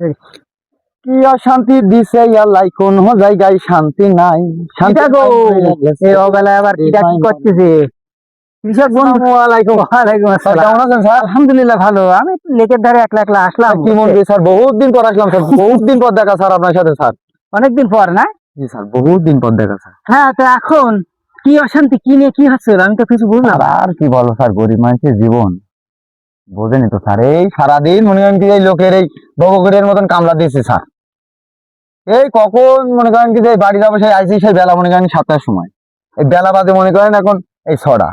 কি অশান্তি দিছে আল্লাহ, কোন জায়গায় শান্তি নাই। শান্তি গো এই অবেলায় আবার কিটা কি করতেছে? কৃষক বন্ধু, ওয়ালাইকুম আসসালাম। কেমন আছেন স্যার? আলহামদুলিল্লাহ ভালো। আমি একটু লেকের ধারে একলা একলা আসলাম। কি মন দিয়ে স্যার, বহুত দিন পর আসলাম স্যার, বহুত দিন পর দেখা স্যার আপনার সাথে স্যার। অনেকদিন পর না? জি স্যার, বহুত দিন পর দেখা স্যার। হ্যাঁ, তো এখন কি অশান্তি, কি নিয়ে কি হচ্ছে আমি তো কিছু বুঝলাম। আর কি বলো স্যার, গরিব মানুষের জীবন বোঝেনি তো স্যার। এই সারাদিন মনে করেন কি এই লোকের এই বগরের মতন কামলা দিয়েছে স্যার। এই কখন মনে করেন কি যে বাড়ি যাবো, সেই আইসি সেই বেলা মনে করেন 7টার সময়, এই বেলা বাদে মনে করেন এখন এই 6টা,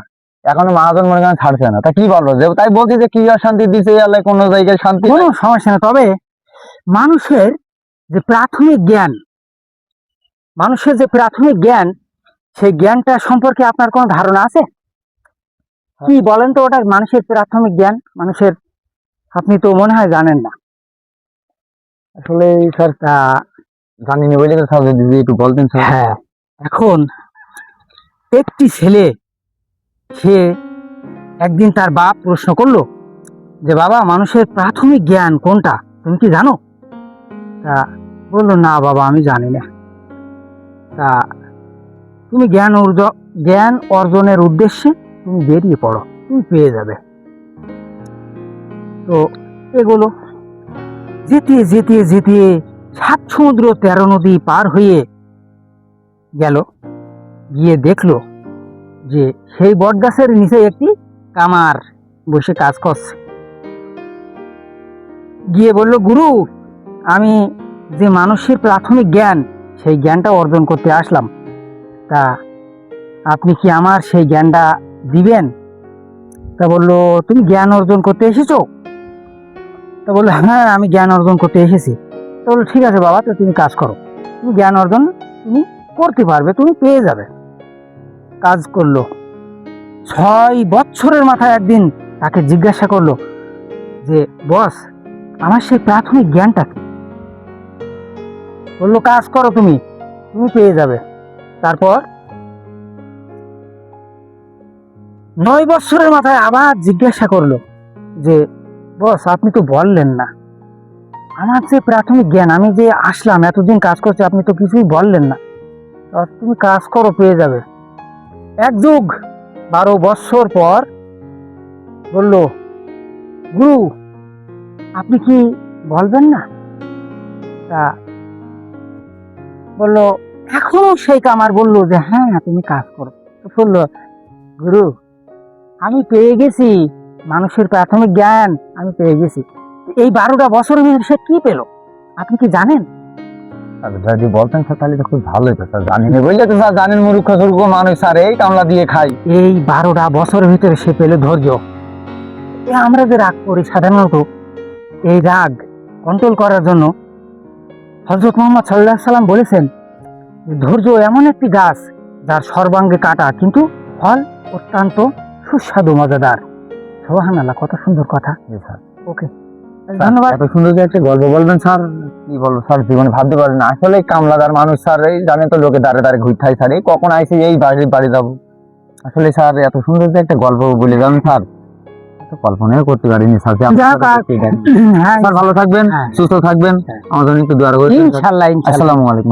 এখনো মহাজন মনে করেন ছাড়ছে না। তা কি বলবো, যে তাই বলছি যে কি অশান্তি দিছে আল্লাহ, কোন জায়গায় শান্তি। কোনো সমস্যা না, তবে মানুষের যে প্রাথমিক জ্ঞান, মানুষের যে প্রাথমিক জ্ঞান, সেই জ্ঞানটা সম্পর্কে আপনার কোনো ধারণা আছে? কি বলেন তো, ওটা মানুষের প্রাথমিক জ্ঞান মানুষের, আপনি তো মনে হয় জানেন না। আসলে স্যার জানি না বলে স্যার যদি একটু বলতেন স্যার। হ্যাঁ, এখন একটি ছেলে, সে একদিন তার বাপ প্রশ্ন করলো যে বাবা, মানুষের প্রাথমিক জ্ঞান কোনটা, তুমি কি জানো? তা বললো, না বাবা আমি জানি না। তা তুমি জ্ঞান অর্জনের উদ্দেশ্যে তুমি বেরিয়ে পড়ো, তুমি পেয়ে যাবে। তো এগুলো যেতে যেতে যেতে 7 সমুদ্র 13 নদী পার হয়ে গেল, গিয়ে দেখলো যে সেই বট গাছের নিচে একটি কামার বসে কাজ করছে। গিয়ে বলল, গুরু, আমি যে মানুষের প্রাথমিক জ্ঞান, সেই জ্ঞানটা অর্জন করতে আসলাম, তা আপনি কি আমার সেই জ্ঞানটা দিবেন? তা বললো, তুমি জ্ঞান অর্জন করতে এসেছো? তা বললো, হ্যাঁ আমি জ্ঞান অর্জন করতে এসেছি। তো বললো, ঠিক আছে বাবা, তো তুমি কাজ করো, তুমি জ্ঞান অর্জন তুমি করতে পারবে, তুমি পেয়ে যাবে। কাজ করলো 6 বছরের মাথায় একদিন তাকে জিজ্ঞাসা করলো যে বস, আমার সেই প্রাথমিক জ্ঞানটা কি? বললো, কাজ করো, তুমি তুমি পেয়ে যাবে। তারপর 9 বছরের মাথায় আবার জিজ্ঞাসা করলো যে বস, আপনি তো বললেন না আমার যে প্রাথমিক জ্ঞান, আমি যে আসলাম এতদিন কাজ করছি, আপনি তো কিছুই বললেন না। তুমি কাজ করো, পেয়ে যাবে। 1 যুগ 12 বছর পর বলল, গুরু আপনি কি বলবেন না? তা বললো, এখনো সেই কামার বললো যে হ্যাঁ তুমি কাজ করো। তো বললো, গুরু আমি পেয়ে গেছি মানুষের প্রাথমিক জ্ঞান, আমি পেয়ে গেছি। এই 12টা বছরের মধ্যে সে কি পেল, আপনি কি জানেন? যদি বলতেন স্যার তাহলে তো খুব ভালো হতো স্যার। জানি না বললে তো স্যার, জানেন মূর্খ সূর্খ মানুষ স্যার, এই কামলা দিয়ে খাই। এই 12টা বছরের ভিতরে সে পেল ধৈর্য। আমরা যে রাগ করি সাধারণত, এই রাগ কন্ট্রোল করার জন্য হযরত মুহাম্মদ সাল্লাল্লাহু আলাইহি সাল্লাম বলেছেন, ধৈর্য এমন একটি গাছ যার সর্বাঙ্গে কাটা, কিন্তু ফল অত্যন্ত সুস্বাদু মজাদার। সুবহানাল্লাহ, কত সুন্দর কথা। ওকে, ধন্যবাদ। এত সুন্দর একটা গল্প বলবেন স্যার, কি বলবো স্যার, জীবনে ভাবতে পারেন না। আসলে কামলাদার মানুষ স্যার, এই জানেন তো লোকে দাঁড়ে দাঁড়িয়ে ঘুরতে স্যার, এই কখন আইসি এই বাড়ি যাবো। আসলে স্যার এত সুন্দর যে একটা গল্প বলে যান স্যার, কল্পনাও করতে পারিনি স্যার। হ্যাঁ, ভালো থাকবেন, সুস্থ থাকবেন, আমার জন্য একটু দোয়া করবেন ইনশাআল্লাহ। আসসালামু আলাইকুম।